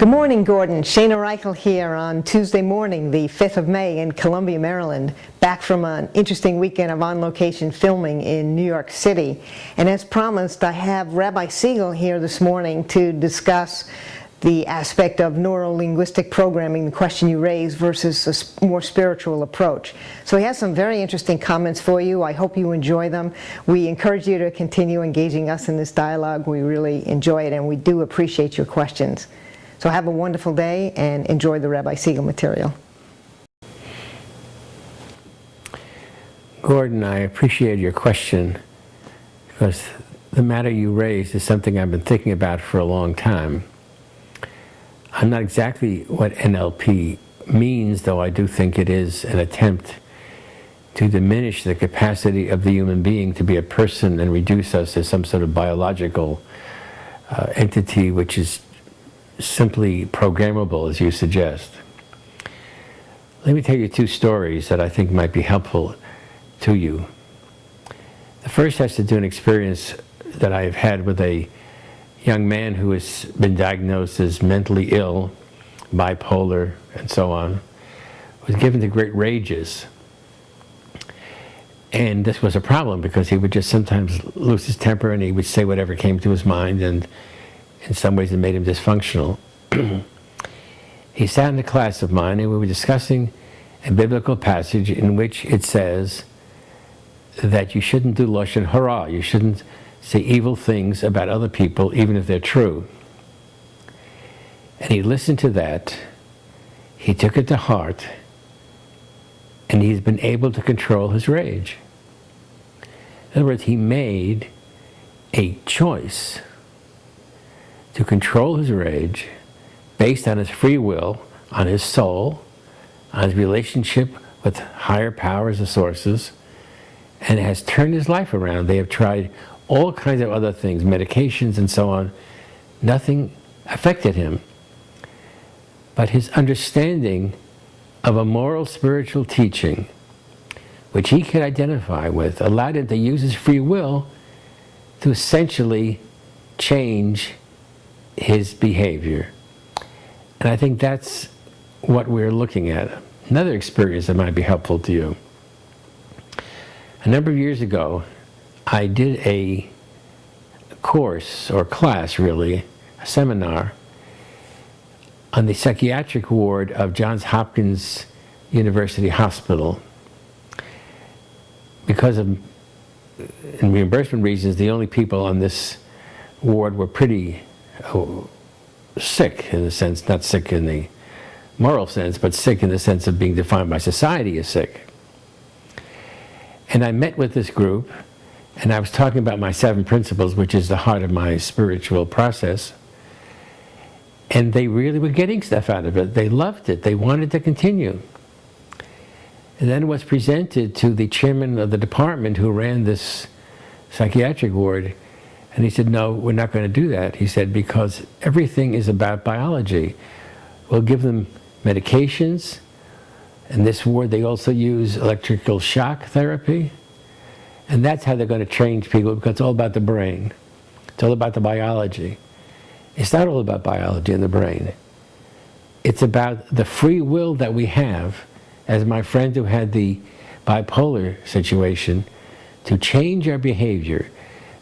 Good morning, Gordon. Sheine Reichel here on Tuesday morning, the 5th of May in Columbia, Maryland, back from an interesting weekend of on-location filming in New York City. And as promised, I have Rabbi Siegel here this morning to discuss the aspect of neuro-linguistic programming, the question you raised, versus a more spiritual approach. So he has some very interesting comments for you. I hope you enjoy them. We encourage you to continue engaging us in this dialogue. We really enjoy it, and we do appreciate your questions. So have a wonderful day and enjoy the Rabbi Siegel material. Gordon, I appreciate your question because the matter you raised is something I've been thinking about for a long time. I'm not exactly what NLP means, though I do think it is an attempt to diminish the capacity of the human being to be a person and reduce us to some sort of biological entity which is simply programmable, as you suggest. Let me tell you two stories that I think might be helpful to you. The first has to do with an experience that I've had with a young man who has been diagnosed as mentally ill, bipolar, and so on, was given to great rages. And this was a problem because he would just sometimes lose his temper and he would say whatever came to his mind, and in some ways it made him dysfunctional. He sat in a class of mine and we were discussing a biblical passage in which it says that you shouldn't do lashon hara, you shouldn't say evil things about other people even if they're true. And he listened to that, he took it to heart, and he's been able to control his rage. In other words, he made a choice to control his rage based on his free will, on his soul, on his relationship with higher powers and sources, and it has turned his life around. They have tried all kinds of other things, medications and so on. Nothing affected him. But his understanding of a moral spiritual teaching, which he could identify with, allowed him to use his free will to essentially change his behavior. And I think that's what we're looking at. Another experience that might be helpful to you. A number of years ago, I did a course, or class really, a seminar, on the psychiatric ward of Johns Hopkins University Hospital. Because of reimbursement reasons, the only people on this ward were pretty sick, in the sense, not sick in the moral sense, but sick in the sense of being defined by society as sick. And I met with this group, and I was talking about my 7 principles, which is the heart of my spiritual process. And they really were getting stuff out of it. They loved it. They wanted to continue. And then it was presented to the chairman of the department who ran this psychiatric ward. And he said, no, we're not going to do that. He said, because everything is about biology. We'll give them medications. In this ward, they also use electrical shock therapy. And that's how they're going to change people, because it's all about the brain. It's all about the biology. It's not all about biology and the brain. It's about the free will that we have, as my friend who had the bipolar situation, to change our behavior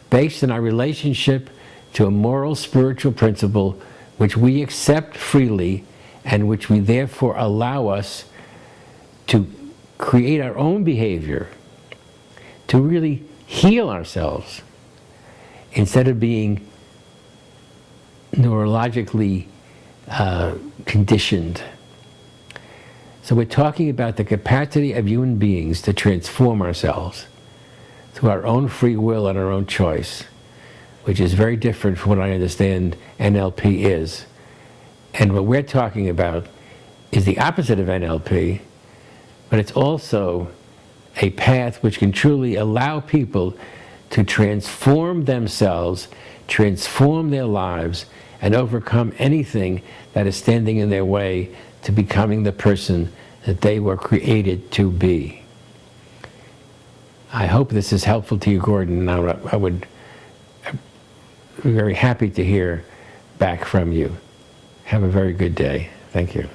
based on our relationship to a moral spiritual principle which we accept freely and which we therefore allow us to create our own behavior, to really heal ourselves instead of being neurologically conditioned. So we're talking about the capacity of human beings to transform ourselves through our own free will and our own choice, which is very different from what I understand NLP is. And what we're talking about is the opposite of NLP, but it's also a path which can truly allow people to transform themselves, transform their lives, and overcome anything that is standing in their way to becoming the person that they were created to be. I hope this is helpful to you, Gordon, and I would be very happy to hear back from you. Have a very good day. Thank you.